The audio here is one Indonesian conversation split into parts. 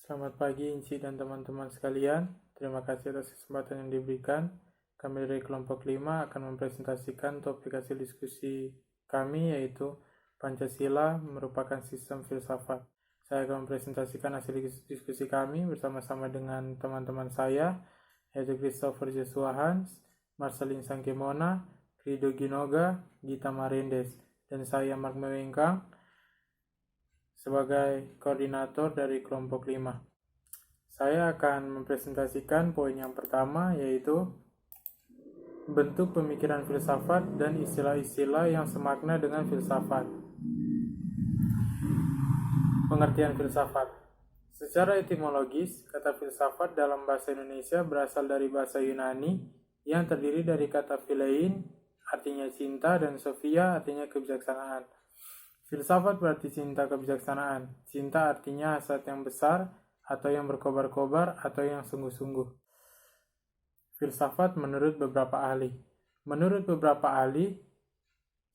Selamat pagi Inci dan teman-teman sekalian. Terima kasih atas kesempatan yang diberikan. Kami dari kelompok 5 akan mempresentasikan topik hasil diskusi kami, yaitu Pancasila merupakan sistem filsafat. Saya akan mempresentasikan hasil diskusi kami bersama-sama dengan teman-teman saya, yaitu Christopher Joshua Hans, Marcelin Sangkemona, Rido Ginoga, Gita Marendes, dan saya Mark Mewengkang sebagai koordinator dari kelompok 5. Saya akan mempresentasikan poin yang pertama, yaitu bentuk pemikiran filsafat dan istilah-istilah yang semakna dengan filsafat. Pengertian filsafat. Secara etimologis, kata filsafat dalam bahasa Indonesia berasal dari bahasa Yunani yang terdiri dari kata philein, artinya cinta, dan sophia, artinya kebijaksanaan. Filsafat berarti cinta kebijaksanaan. Cinta artinya hasrat yang besar, atau yang berkobar-kobar, atau yang sungguh-sungguh. Filsafat menurut beberapa ahli. Menurut beberapa ahli,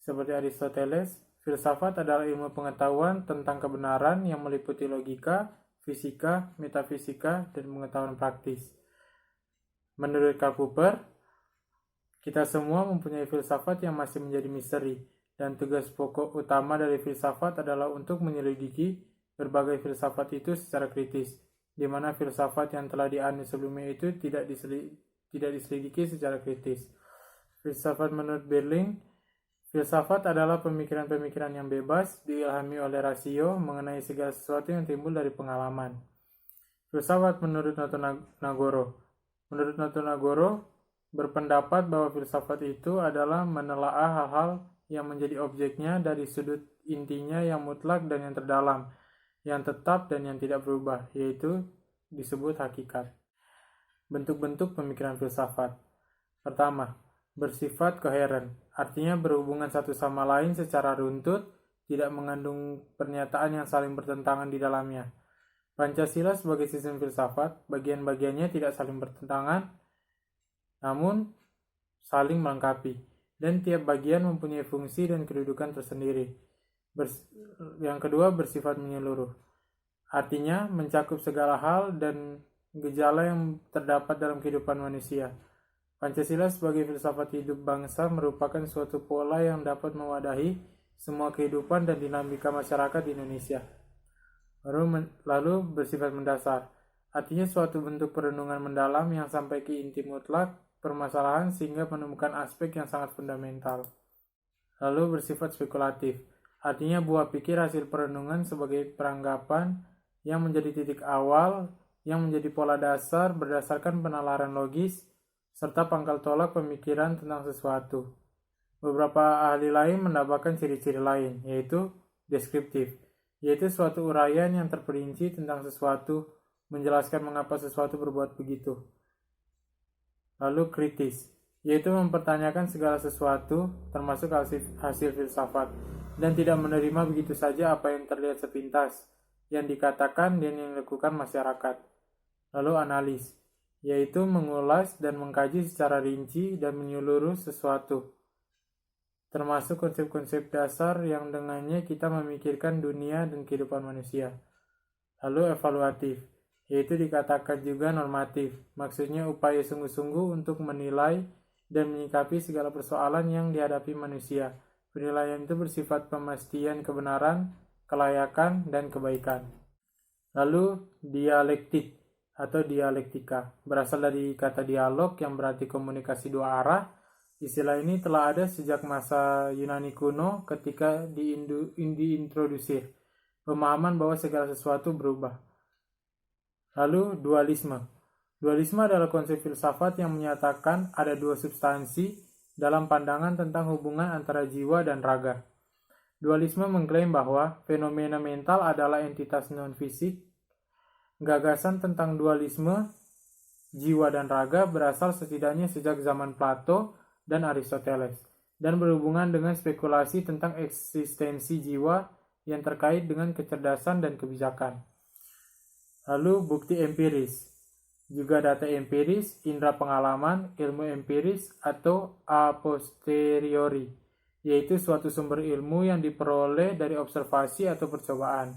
seperti Aristoteles, filsafat adalah ilmu pengetahuan tentang kebenaran yang meliputi logika, fisika, metafisika, dan pengetahuan praktis. Menurut Karl Popper, kita semua mempunyai filsafat yang masih menjadi misteri, dan tugas pokok utama dari filsafat adalah untuk menyelidiki berbagai filsafat itu secara kritis, di mana filsafat yang telah dianut sebelumnya itu tidak diselidiki secara kritis. Filsafat menurut Berling, filsafat adalah pemikiran-pemikiran yang bebas, diilhami oleh rasio mengenai segala sesuatu yang timbul dari pengalaman. Filsafat menurut Noto Nagoro. Menurut Noto Nagoro, berpendapat bahwa filsafat itu adalah menelaah hal-hal yang menjadi objeknya dari sudut intinya yang mutlak dan yang terdalam, yang tetap dan yang tidak berubah, yaitu disebut hakikat. Bentuk-bentuk pemikiran filsafat. Pertama, bersifat koheren, artinya berhubungan satu sama lain secara runtut, tidak mengandung pernyataan yang saling bertentangan di dalamnya. Pancasila sebagai sistem filsafat, bagian-bagiannya tidak saling bertentangan, namun saling melengkapi, dan tiap bagian mempunyai fungsi dan kedudukan tersendiri. Yang kedua, bersifat menyeluruh, artinya mencakup segala hal dan gejala yang terdapat dalam kehidupan manusia. Pancasila sebagai filsafat hidup bangsa merupakan suatu pola yang dapat mewadahi semua kehidupan dan dinamika masyarakat di Indonesia. Lalu bersifat mendasar, artinya suatu bentuk perenungan mendalam yang sampai ke inti mutlak permasalahan sehingga menemukan aspek yang sangat fundamental. Lalu bersifat spekulatif, artinya buah pikir hasil perenungan sebagai peranggapan yang menjadi titik awal, yang menjadi pola dasar berdasarkan penalaran logis, serta pangkal tolak pemikiran tentang sesuatu. Beberapa ahli lain mendapatkan ciri-ciri lain, yaitu deskriptif, yaitu suatu uraian yang terperinci tentang sesuatu, menjelaskan mengapa sesuatu berbuat begitu. Lalu kritis, yaitu mempertanyakan segala sesuatu, termasuk hasil filsafat, dan tidak menerima begitu saja apa yang terlihat sepintas, yang dikatakan dan yang dilakukan masyarakat. Lalu analis, yaitu mengulas dan mengkaji secara rinci dan menyeluruh sesuatu, termasuk konsep-konsep dasar yang dengannya kita memikirkan dunia dan kehidupan manusia. Lalu evaluatif, yaitu dikatakan juga normatif, maksudnya upaya sungguh-sungguh untuk menilai dan menyikapi segala persoalan yang dihadapi manusia. Penilaian itu bersifat pemastian kebenaran, kelayakan, dan kebaikan. Lalu dialektik atau dialektika, berasal dari kata dialog yang berarti komunikasi dua arah. Istilah ini telah ada sejak masa Yunani kuno ketika diintrodusir pemahaman bahwa segala sesuatu berubah. Lalu dualisme. Dualisme adalah konsep filsafat yang menyatakan ada dua substansi dalam pandangan tentang hubungan antara jiwa dan raga. Dualisme mengklaim bahwa fenomena mental adalah entitas non-fisik. Gagasan tentang dualisme jiwa dan raga berasal setidaknya sejak zaman Plato dan Aristoteles, dan berhubungan dengan spekulasi tentang eksistensi jiwa yang terkait dengan kecerdasan dan kebijakan. Lalu bukti empiris, juga data empiris, indera pengalaman, ilmu empiris, atau a posteriori, yaitu suatu sumber ilmu yang diperoleh dari observasi atau percobaan.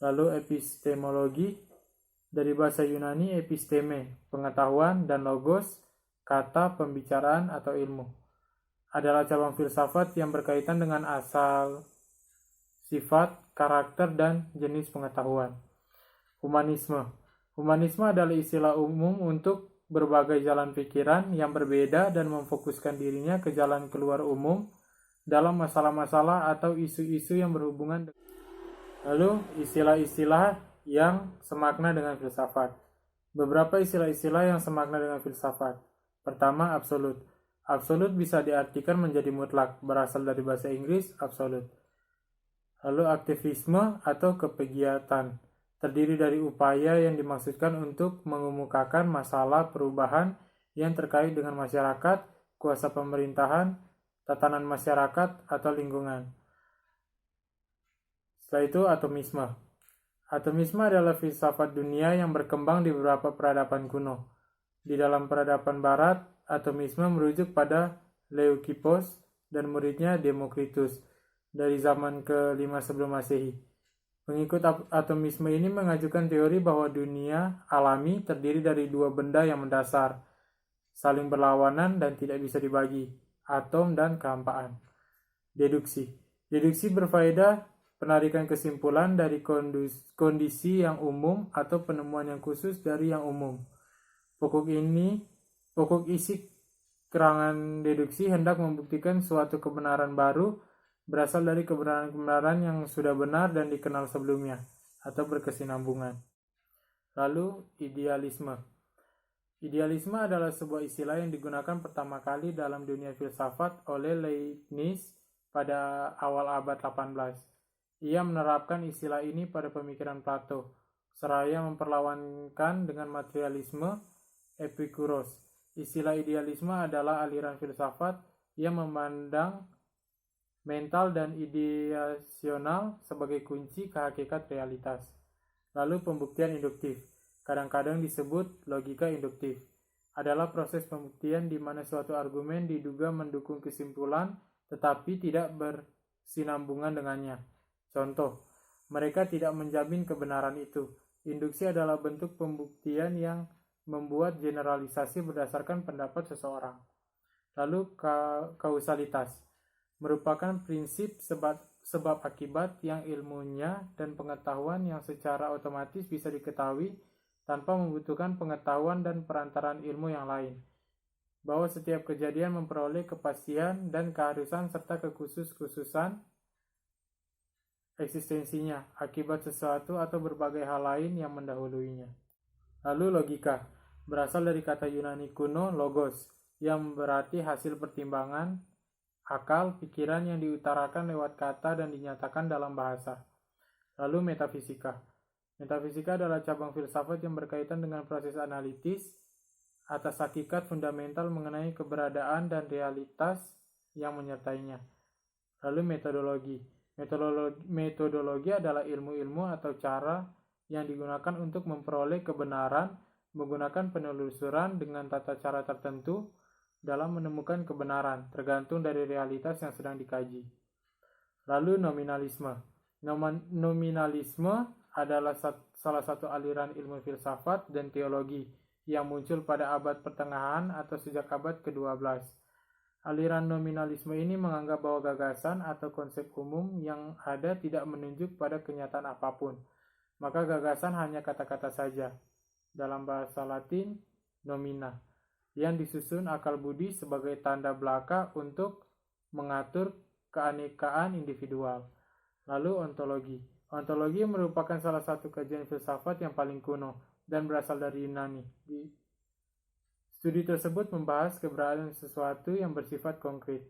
Lalu epistemologi, Dari bahasa Yunani episteme, pengetahuan, dan logos, kata, pembicaraan, atau ilmu. Adalah cabang filsafat yang berkaitan dengan asal, sifat, karakter, dan jenis pengetahuan. Humanisme. Humanisme adalah istilah umum untuk berbagai jalan pikiran yang berbeda dan memfokuskan dirinya ke jalan keluar umum dalam masalah-masalah atau isu-isu yang berhubungan dengan. Lalu, istilah-istilah yang semakna dengan filsafat. Beberapa istilah-istilah yang semakna dengan filsafat. Pertama, absolut. Absolut bisa diartikan menjadi mutlak, berasal dari bahasa Inggris, absolute. Lalu, aktivisme atau kegiatan. Terdiri dari upaya yang dimaksudkan untuk mengemukakan masalah perubahan yang terkait dengan masyarakat, kuasa pemerintahan, tatanan masyarakat, atau lingkungan. Setelah itu, atomisme. Atomisme adalah filsafat dunia yang berkembang di beberapa peradaban kuno. Di dalam peradaban barat, atomisme merujuk pada Leucippus dan muridnya Demokritus dari zaman ke-5 sebelum Masehi. Pengikut atomisme ini mengajukan teori bahwa dunia alami terdiri dari dua benda yang mendasar, saling berlawanan dan tidak bisa dibagi, atom dan kehampaan. Deduksi. Deduksi berfaedah penarikan kesimpulan dari kondisi yang umum atau penemuan yang khusus dari yang umum. Pokok isi keterangan deduksi hendak membuktikan suatu kebenaran baru berasal dari kebenaran-kebenaran yang sudah benar dan dikenal sebelumnya, atau berkesinambungan. Lalu, idealisme. Idealisme adalah sebuah istilah yang digunakan pertama kali dalam dunia filsafat oleh Leibniz pada awal abad 18. Ia menerapkan istilah ini pada pemikiran Plato, seraya memperlawankan dengan materialisme Epikuros. Istilah idealisme adalah aliran filsafat yang memandang mental dan ideasional sebagai kunci ke hakikat realitas. Lalu pembuktian induktif, kadang-kadang disebut logika induktif, adalah proses pembuktian di mana suatu argumen diduga mendukung kesimpulan tetapi tidak bersinambungan dengannya. Contoh, mereka tidak menjamin kebenaran itu. Induksi adalah bentuk pembuktian yang membuat generalisasi berdasarkan pendapat seseorang. Lalu kausalitas merupakan prinsip sebab akibat yang ilmunya dan pengetahuan yang secara otomatis bisa diketahui tanpa membutuhkan pengetahuan dan perantaraan ilmu yang lain. Bahwa setiap kejadian memperoleh kepastian dan keharusan serta kekhususan eksistensinya akibat sesuatu atau berbagai hal lain yang mendahuluinya. Lalu logika, berasal dari kata Yunani kuno logos, yang berarti hasil pertimbangan, akal, pikiran yang diutarakan lewat kata dan dinyatakan dalam bahasa. Lalu metafisika. Metafisika adalah cabang filsafat yang berkaitan dengan proses analitis atas hakikat fundamental mengenai keberadaan dan realitas yang menyertainya. Lalu metodologi. Metodologi adalah ilmu-ilmu atau cara yang digunakan untuk memperoleh kebenaran menggunakan penelusuran dengan tata cara tertentu dalam menemukan kebenaran, tergantung dari realitas yang sedang dikaji. Lalu nominalisme. Nominalisme adalah salah satu aliran ilmu filsafat dan teologi yang muncul pada abad pertengahan atau sejak abad ke-12. Aliran nominalisme ini menganggap bahwa gagasan atau konsep umum yang ada tidak menunjuk pada kenyataan apapun, maka gagasan hanya kata-kata saja. Dalam bahasa Latin, nomina, yang disusun akal budi sebagai tanda belaka untuk mengatur keanekaan individual. Lalu ontologi. Ontologi merupakan salah satu kajian filsafat yang paling kuno dan berasal dari Yunani. Studi tersebut membahas keberadaan sesuatu yang bersifat konkret.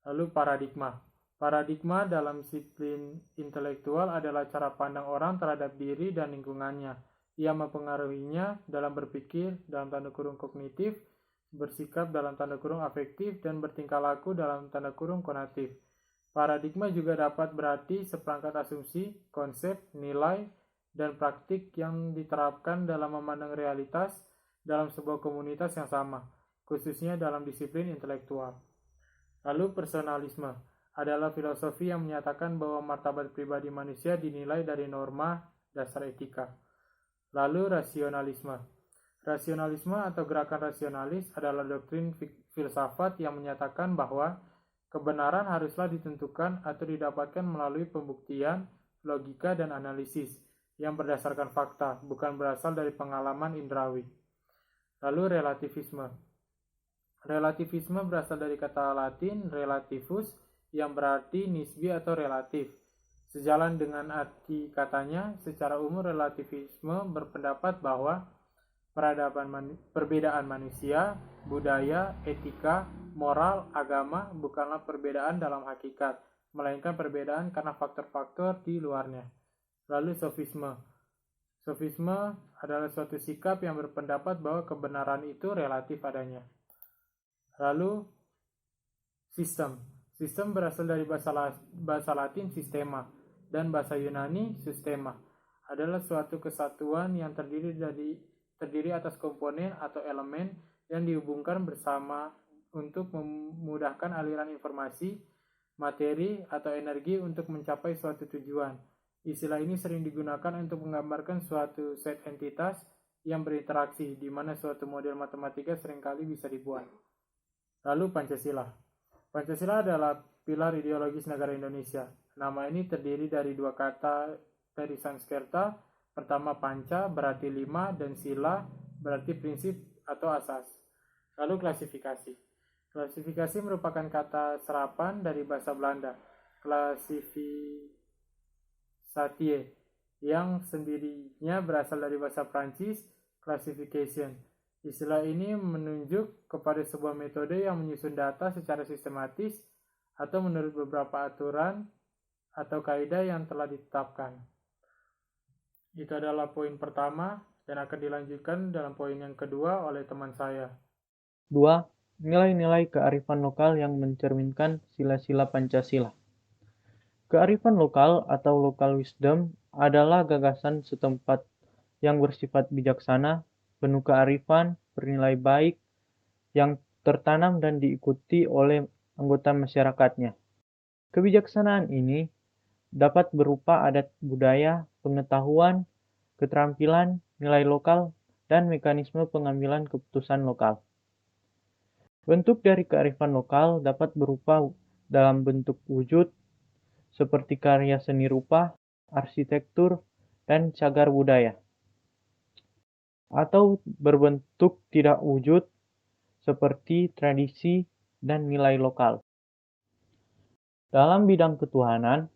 Lalu paradigma. Paradigma dalam disiplin intelektual adalah cara pandang orang terhadap diri dan lingkungannya. Ia mempengaruhinya dalam berpikir, dalam tanda kurung kognitif, bersikap dalam tanda kurung afektif, dan bertingkah laku dalam tanda kurung konatif. Paradigma juga dapat berarti seperangkat asumsi, konsep, nilai, dan praktik yang diterapkan dalam memandang realitas dalam sebuah komunitas yang sama, khususnya dalam disiplin intelektual. Lalu personalisme adalah filosofi yang menyatakan bahwa martabat pribadi manusia dinilai dari norma dasar etika. Lalu rasionalisme. Rasionalisme atau gerakan rasionalis adalah doktrin filsafat yang menyatakan bahwa kebenaran haruslah ditentukan atau didapatkan melalui pembuktian, logika, dan analisis yang berdasarkan fakta, bukan berasal dari pengalaman indrawi. Lalu relativisme. Relativisme berasal dari kata Latin relativus yang berarti nisbi atau relatif. Sejalan dengan arti katanya, secara umum relativisme berpendapat bahwa perbedaan manusia, budaya, etika, moral, agama bukanlah perbedaan dalam hakikat, melainkan perbedaan karena faktor-faktor di luarnya. Lalu sofisme. Sofisme adalah suatu sikap yang berpendapat bahwa kebenaran itu relatif adanya. Lalu sistem. Sistem berasal dari bahasa Latin sistema dan bahasa Yunani systema. Adalah suatu kesatuan yang terdiri atas komponen atau elemen yang dihubungkan bersama untuk memudahkan aliran informasi, materi, atau energi untuk mencapai suatu tujuan. Istilah ini sering digunakan untuk menggambarkan suatu set entitas yang berinteraksi, di mana suatu model matematika seringkali bisa dibuat. Lalu Pancasila. Pancasila adalah pilar ideologis negara Indonesia. Nama ini terdiri dari dua kata dari Sanskerta. Pertama panca berarti 5 dan sila berarti prinsip atau asas. Lalu klasifikasi. Klasifikasi merupakan kata serapan dari bahasa Belanda, classificatie, yang sendirinya berasal dari bahasa Prancis, classification. Istilah ini menunjuk kepada sebuah metode yang menyusun data secara sistematis atau menurut beberapa aturan atau kaidah yang telah ditetapkan. Itu adalah poin pertama dan akan dilanjutkan dalam poin yang kedua oleh teman saya. 2. Nilai-nilai kearifan lokal yang mencerminkan sila-sila Pancasila. Kearifan lokal atau local wisdom adalah gagasan setempat yang bersifat bijaksana, penuh kearifan, bernilai baik, yang tertanam dan diikuti oleh anggota masyarakatnya. Kebijaksanaan ini dapat berupa adat budaya, pengetahuan, keterampilan, nilai lokal, dan mekanisme pengambilan keputusan lokal. Bentuk dari kearifan lokal dapat berupa dalam bentuk wujud, seperti karya seni rupa, arsitektur, dan cagar budaya. Atau berbentuk tidak wujud, seperti tradisi dan nilai lokal. Dalam bidang ketuhanan,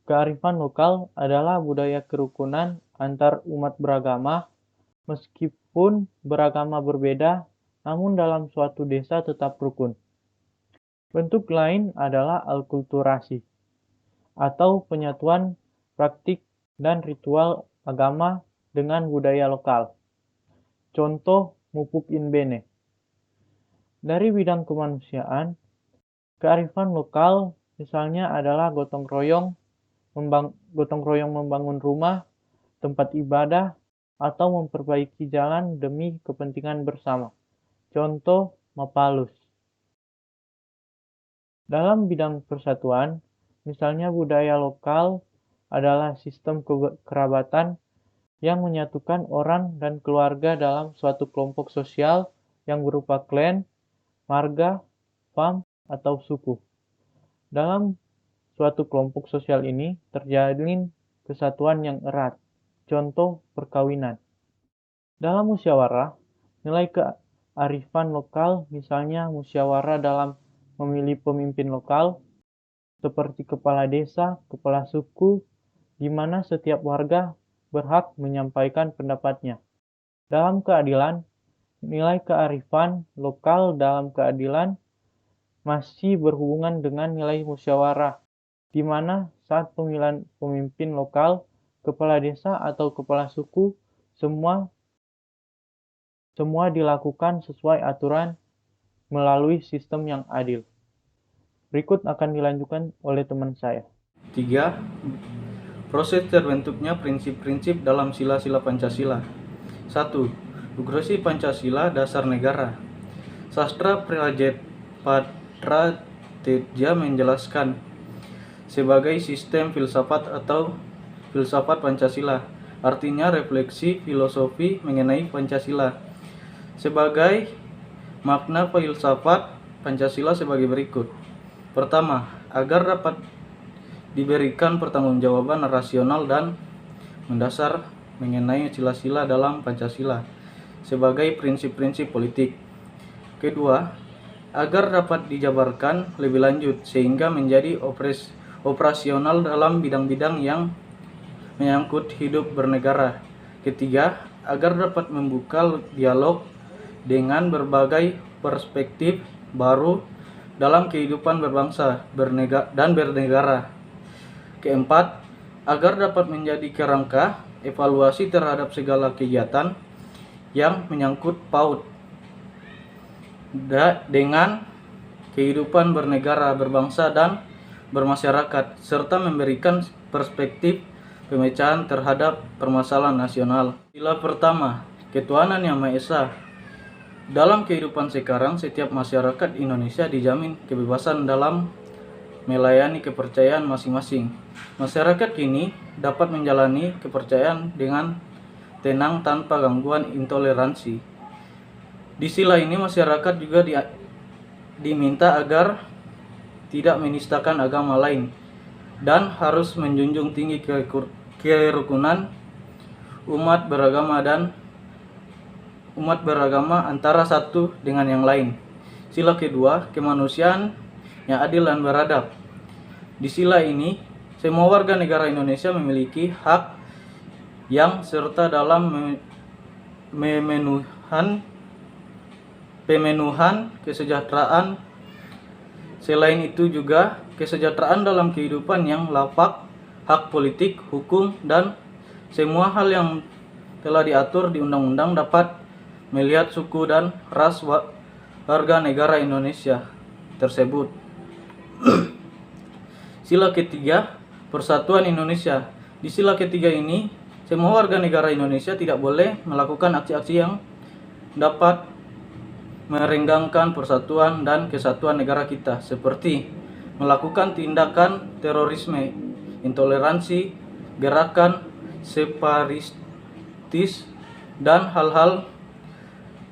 kearifan lokal adalah budaya kerukunan antar umat beragama, meskipun beragama berbeda, namun dalam suatu desa tetap rukun. Bentuk lain adalah alkulturasi, atau penyatuan praktik dan ritual agama dengan budaya lokal. Contoh Mupuk Inbene. Dari bidang kemanusiaan, kearifan lokal misalnya adalah gotong royong membangun rumah, tempat ibadah, atau memperbaiki jalan demi kepentingan bersama. Contoh Mapalus. Dalam bidang persatuan, misalnya budaya lokal adalah sistem kekerabatan yang menyatukan orang dan keluarga dalam suatu kelompok sosial yang berupa klan, marga, fam, atau suku. Dalam suatu kelompok sosial ini terjalin kesatuan yang erat. Contoh perkawinan. Dalam musyawarah, nilai kearifan lokal misalnya musyawarah dalam memilih pemimpin lokal, seperti kepala desa, kepala suku, di mana setiap warga berhak menyampaikan pendapatnya. Dalam keadilan, nilai kearifan lokal dalam keadilan masih berhubungan dengan nilai musyawarah, di mana saat pemilihan pemimpin lokal, kepala desa atau kepala suku, semua dilakukan sesuai aturan melalui sistem yang adil. Berikut akan dilanjutkan oleh teman saya. 3. Proses terbentuknya prinsip-prinsip dalam sila-sila Pancasila. 1. Bukresi Pancasila dasar negara. Sastra Prateja menjelaskan sebagai sistem filsafat atau filsafat Pancasila artinya refleksi filosofi mengenai Pancasila. Sebagai makna filsafat Pancasila sebagai berikut. Pertama, agar dapat diberikan pertanggungjawaban rasional dan mendasar mengenai sila-sila dalam Pancasila sebagai prinsip-prinsip politik. Kedua, agar dapat dijabarkan lebih lanjut sehingga menjadi operasional dalam bidang-bidang yang menyangkut hidup bernegara. Ketiga, agar dapat membuka dialog dengan berbagai perspektif baru dalam kehidupan berbangsa dan bernegara. Keempat, agar dapat menjadi kerangka evaluasi terhadap segala kegiatan yang menyangkut paut dengan kehidupan bernegara, berbangsa, dan bermasyarakat, serta memberikan perspektif pemecahan terhadap permasalahan nasional. Sila pertama, ketuhanan yang Maha Esa. Dalam kehidupan sekarang, setiap masyarakat Indonesia dijamin kebebasan dalam melayani kepercayaan masing-masing. Masyarakat kini dapat menjalani kepercayaan dengan tenang tanpa gangguan intoleransi. Di sila ini masyarakat juga diminta agar tidak menistakan agama lain dan harus menjunjung tinggi kerukunan umat beragama antara satu dengan yang lain. Sila kedua, kemanusiaan yang adil dan beradab. Di sila ini, semua warga negara Indonesia memiliki hak yang serta dalam pemenuhan kesejahteraan. Selain itu juga kesejahteraan dalam kehidupan yang layak, hak politik, hukum, dan semua hal yang telah diatur di undang-undang dapat melihat suku dan ras warga negara Indonesia tersebut. Sila ketiga, Persatuan Indonesia. Di sila ketiga ini, semua warga negara Indonesia tidak boleh melakukan aksi-aksi yang dapat merenggangkan persatuan dan kesatuan negara kita, seperti melakukan tindakan terorisme, intoleransi, gerakan separatistis, dan hal-hal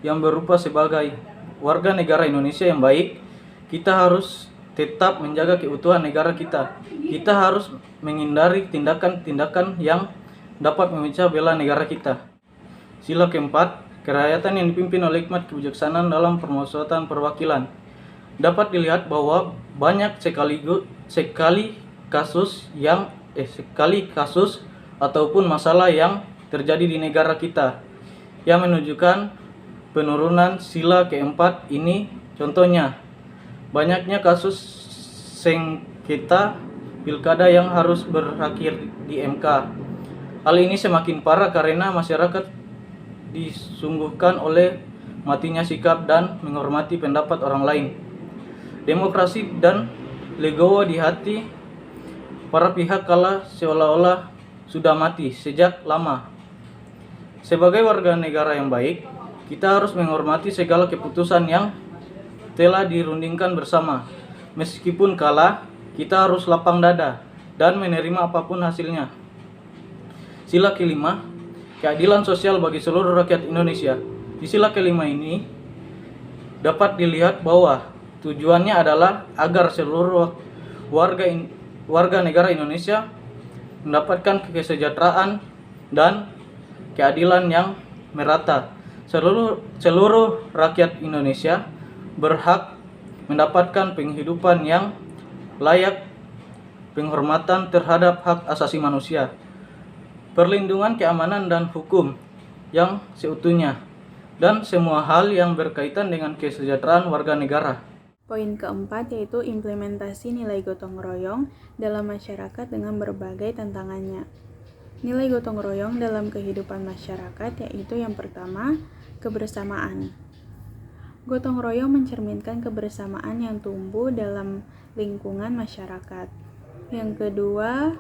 yang berupa sebagai warga negara Indonesia yang baik. Kita harus tetap menjaga keutuhan negara kita. Kita harus menghindari tindakan-tindakan yang dapat memecah belah negara kita. Sila keempat, kerakyatan yang dipimpin oleh hikmat kebijaksanaan dalam permusyawaratan perwakilan. Dapat dilihat bahwa banyak sekali kasus ataupun masalah yang terjadi di negara kita yang menunjukkan penurunan sila keempat ini. Contohnya, banyaknya kasus sengketa pilkada yang harus berakhir di MK. Hal ini semakin parah karena masyarakat disungguhkan oleh matinya sikap dan menghormati pendapat orang lain. Demokrasi dan legowo di hati para pihak kala seolah-olah sudah mati sejak lama. Sebagai warga negara yang baik, kita harus menghormati segala keputusan yang telah dirundingkan bersama. Meskipun kalah, kita harus lapang dada dan menerima apapun hasilnya. Sila kelima, keadilan sosial bagi seluruh rakyat Indonesia. Di sila kelima ini dapat dilihat bahwa tujuannya adalah agar seluruh warga negara Indonesia mendapatkan kesejahteraan dan keadilan yang merata. Seluruh rakyat Indonesia berhak mendapatkan penghidupan yang layak, penghormatan terhadap hak asasi manusia, perlindungan keamanan dan hukum yang seutuhnya, dan semua hal yang berkaitan dengan kesejahteraan warga negara. Poin keempat yaitu implementasi nilai gotong royong dalam masyarakat dengan berbagai tantangannya. Nilai gotong royong dalam kehidupan masyarakat yaitu yang pertama, kebersamaan. Gotong royong mencerminkan kebersamaan yang tumbuh dalam lingkungan masyarakat. Yang kedua,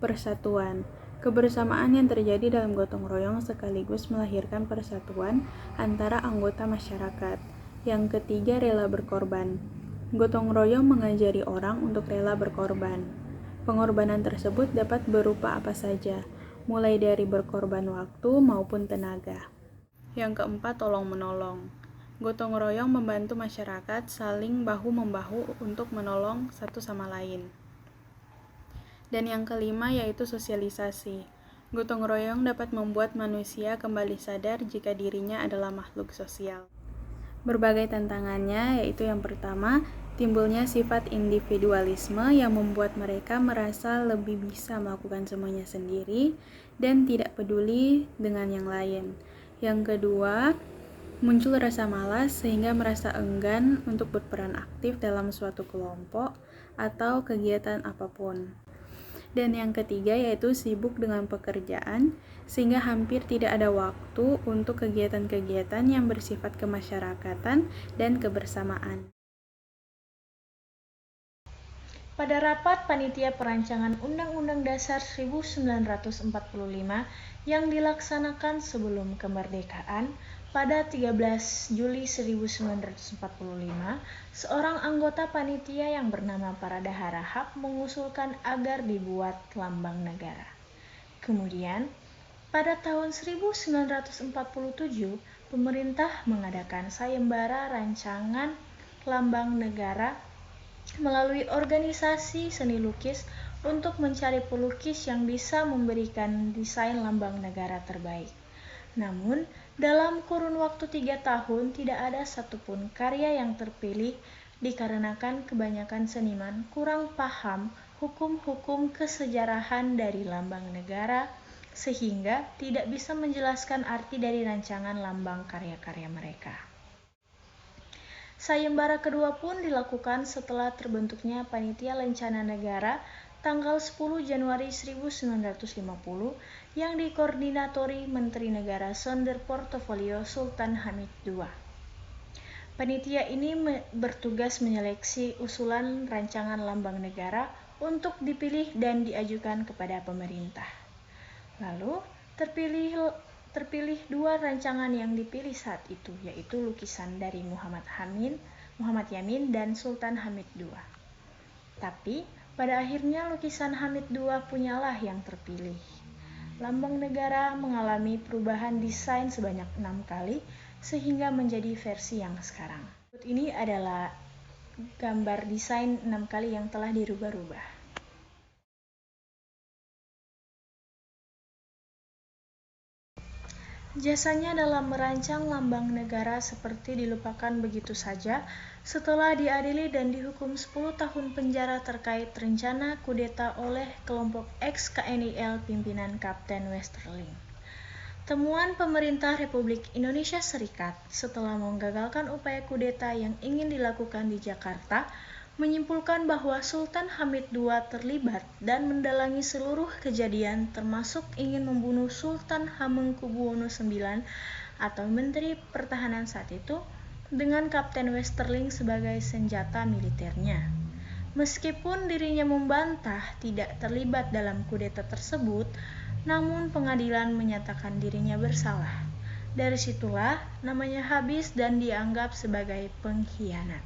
persatuan. Kebersamaan yang terjadi dalam gotong royong sekaligus melahirkan persatuan antara anggota masyarakat. Yang ketiga, rela berkorban. Gotong royong mengajari orang untuk rela berkorban. Pengorbanan tersebut dapat berupa apa saja, mulai dari berkorban waktu maupun tenaga. Yang keempat, tolong-menolong. Gotong royong membantu masyarakat saling bahu-membahu untuk menolong satu sama lain. Dan yang kelima yaitu sosialisasi. Gotong royong dapat membuat manusia kembali sadar jika dirinya adalah makhluk sosial. Berbagai tantangannya yaitu yang pertama, timbulnya sifat individualisme yang membuat mereka merasa lebih bisa melakukan semuanya sendiri dan tidak peduli dengan yang lain. Yang kedua, muncul rasa malas sehingga merasa enggan untuk berperan aktif dalam suatu kelompok atau kegiatan apapun. Dan yang ketiga yaitu sibuk dengan pekerjaan sehingga hampir tidak ada waktu untuk kegiatan-kegiatan yang bersifat kemasyarakatan dan kebersamaan. Pada rapat Panitia Perancangan Undang-Undang Dasar 1945 yang dilaksanakan sebelum kemerdekaan, pada 13 Juli 1945, seorang anggota panitia yang bernama Parada Harahap mengusulkan agar dibuat lambang negara. Kemudian, pada tahun 1947, pemerintah mengadakan sayembara rancangan lambang negara melalui organisasi seni lukis untuk mencari pelukis yang bisa memberikan desain lambang negara terbaik. Namun, dalam kurun waktu 3 tahun tidak ada satupun karya yang terpilih dikarenakan kebanyakan seniman kurang paham hukum-hukum kesejarahan dari lambang negara sehingga tidak bisa menjelaskan arti dari rancangan lambang karya-karya mereka. Sayembara kedua pun dilakukan setelah terbentuknya Panitia Lencana Negara tanggal 10 Januari 1950 yang dikoordinatori Menteri Negara Sonderportofolio Sultan Hamid II. Panitia ini bertugas menyeleksi usulan rancangan lambang negara untuk dipilih dan diajukan kepada pemerintah. Lalu terpilih 2 rancangan yang dipilih saat itu, yaitu lukisan dari Muhammad Yamin dan Sultan Hamid II. Tapi pada akhirnya lukisan Hamid II punyalah yang terpilih. Lambang negara mengalami perubahan desain sebanyak 6 kali sehingga menjadi versi yang sekarang. Ini adalah gambar desain 6 kali yang telah dirubah-rubah. Jasanya dalam merancang lambang negara seperti dilupakan begitu saja setelah diadili dan dihukum 10 tahun penjara terkait rencana kudeta oleh kelompok ex-KNIL pimpinan Kapten Westerling. Temuan pemerintah Republik Indonesia Serikat setelah menggagalkan upaya kudeta yang ingin dilakukan di Jakarta menyimpulkan bahwa Sultan Hamid II terlibat dan mendalangi seluruh kejadian termasuk ingin membunuh Sultan Hamengkubuwono IX atau Menteri Pertahanan saat itu dengan Kapten Westerling sebagai senjata militernya. Meskipun dirinya membantah tidak terlibat dalam kudeta tersebut, namun pengadilan menyatakan dirinya bersalah. Dari situlah namanya habis dan dianggap sebagai pengkhianat.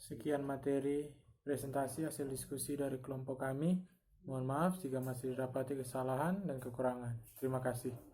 Sekian materi presentasi hasil diskusi dari kelompok kami. Mohon maaf jika masih didapati kesalahan dan kekurangan. Terima kasih.